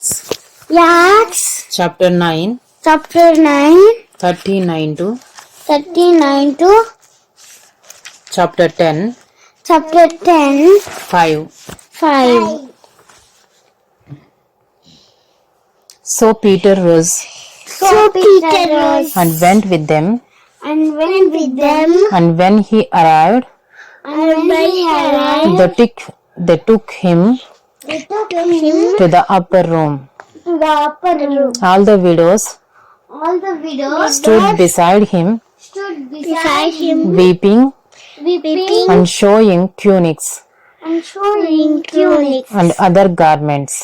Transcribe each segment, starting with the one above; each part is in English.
Acts chapter 9, 39 to chapter 10, 5. So Peter rose and went with them, and when he arrived, they took him to the upper room. All the widows stood beside him, weeping and showing tunics and other garments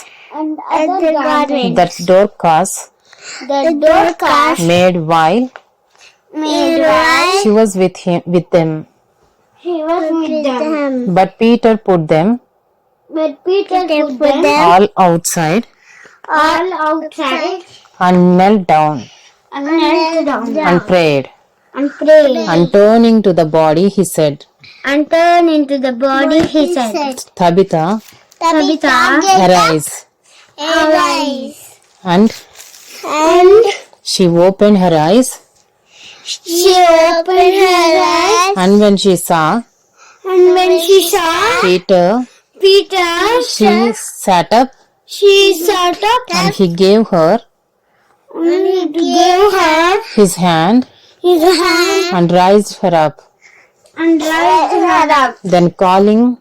that Dorcas made while she was with them. But Peter put them all outside and knelt down and prayed. And turning to the body, he said, Tabitha, arise. And she opened her eyes. And when she saw Peter, she sat up, and he gave her his hand and raised her up. Then calling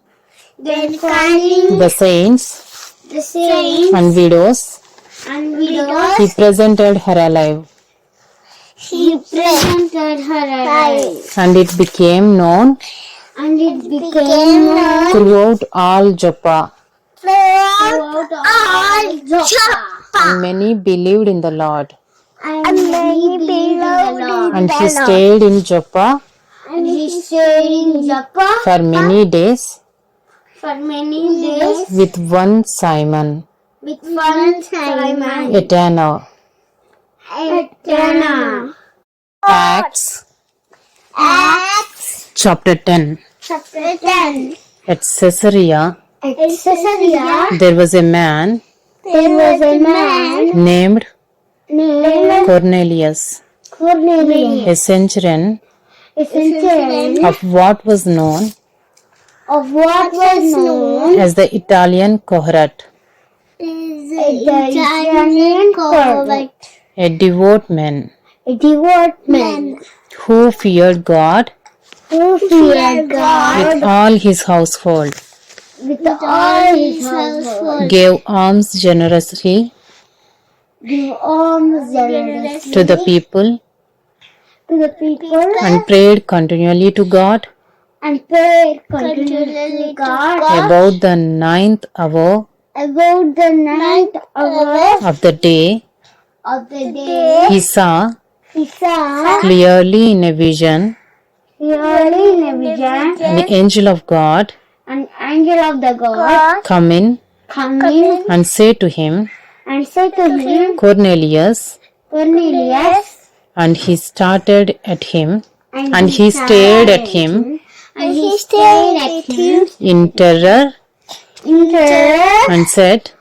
the saints and widows, he presented her alive. And it became known throughout all Joppa. And many believed in the Lord. And he stayed in Joppa for many days with one Simon, a tanner. Acts chapter 10. At Caesarea there was a man named Cornelius, a centurion of what was known as the Italian cohort, a devout man who feared God with all his household, gave alms generously to the people, and prayed continually to God about the ninth hour of the day. He saw clearly in a vision an angel of God come in and say to him, Cornelius. And he stared at him in terror and said,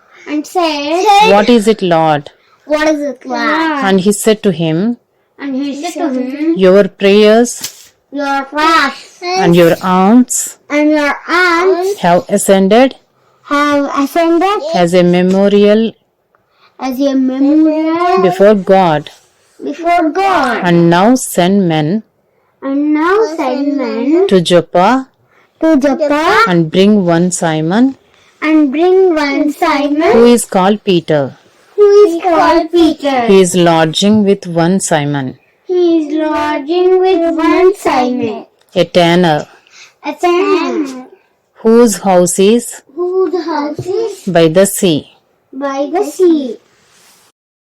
What is it, Lord? And he said to him, Your prayers and your alms have ascended as a memorial before God. And now send men to Joppa and bring one Simon who is called Peter. He is lodging with one Simon, a tanner, whose house is by the sea.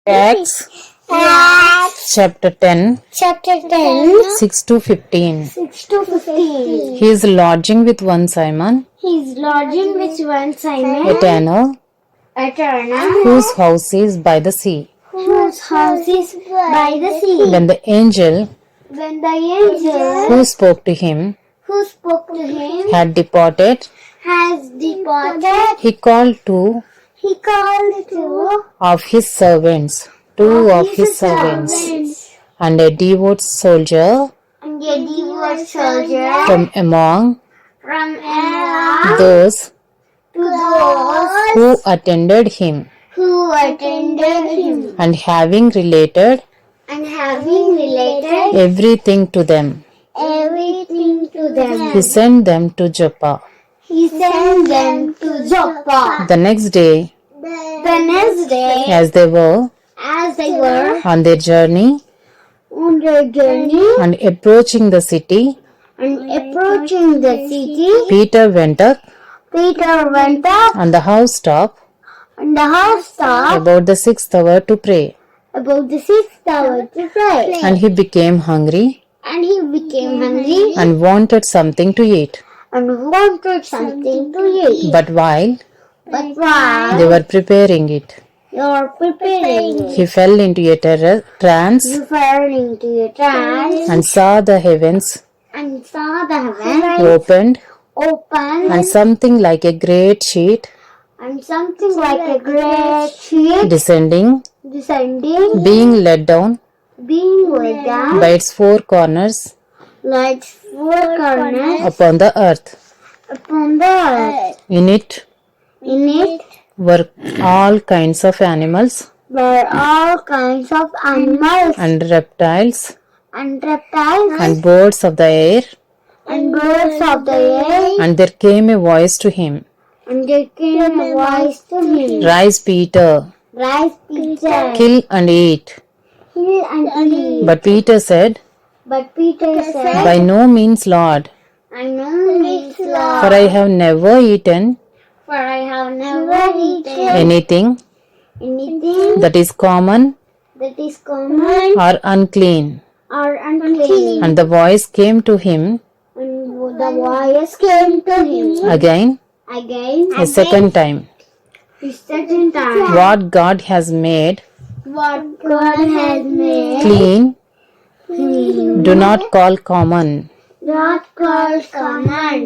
Acts chapter 10, 6 to 15. He is lodging with one Simon, a tanner, whose house is by the sea. When the angel who spoke to him had departed, he called two He called two of his servants, and a devout soldier and a devout soldier from among from among those to those who attended him. who attended him, And having related and having related everything to them, everything to them, he sent them to Joppa. he sent them to Joppa. The next day, The next day, as they were as they were on their journey on their journey and approaching the city, and approaching the city, Peter went up Peter went up on the housetop on the housetop about the 6th hour to pray. about the 6th hour to pray. And he became hungry And he became hungry and wanted something to eat. and wanted something to eat. But while But while they were preparing it, you are preparing it, he fell into a trance you fell into a trance and saw the heavens and saw the heaven opened open and something like a great sheet and something like a great sheet descending, descending, being let down being laid down by its four corners like four corners upon the earth. upon the earth. In it In it were all kinds of animals were all kinds of animals and reptiles and reptiles and birds of the air. and birds of the air. And there came a voice to him, And there came a voice to him, Rise, Peter, Rise, Peter, kill and eat. kill and eat. But Peter said, But Peter said, By no means, Lord, I know this, Lord, for I have never eaten for I have never eaten anything anything that is common that is common or unclean. or unclean. And the voice came to him And the voice came to him again again a second time, the second time. What God has made What God has made clean, clean, do not call common. not called common.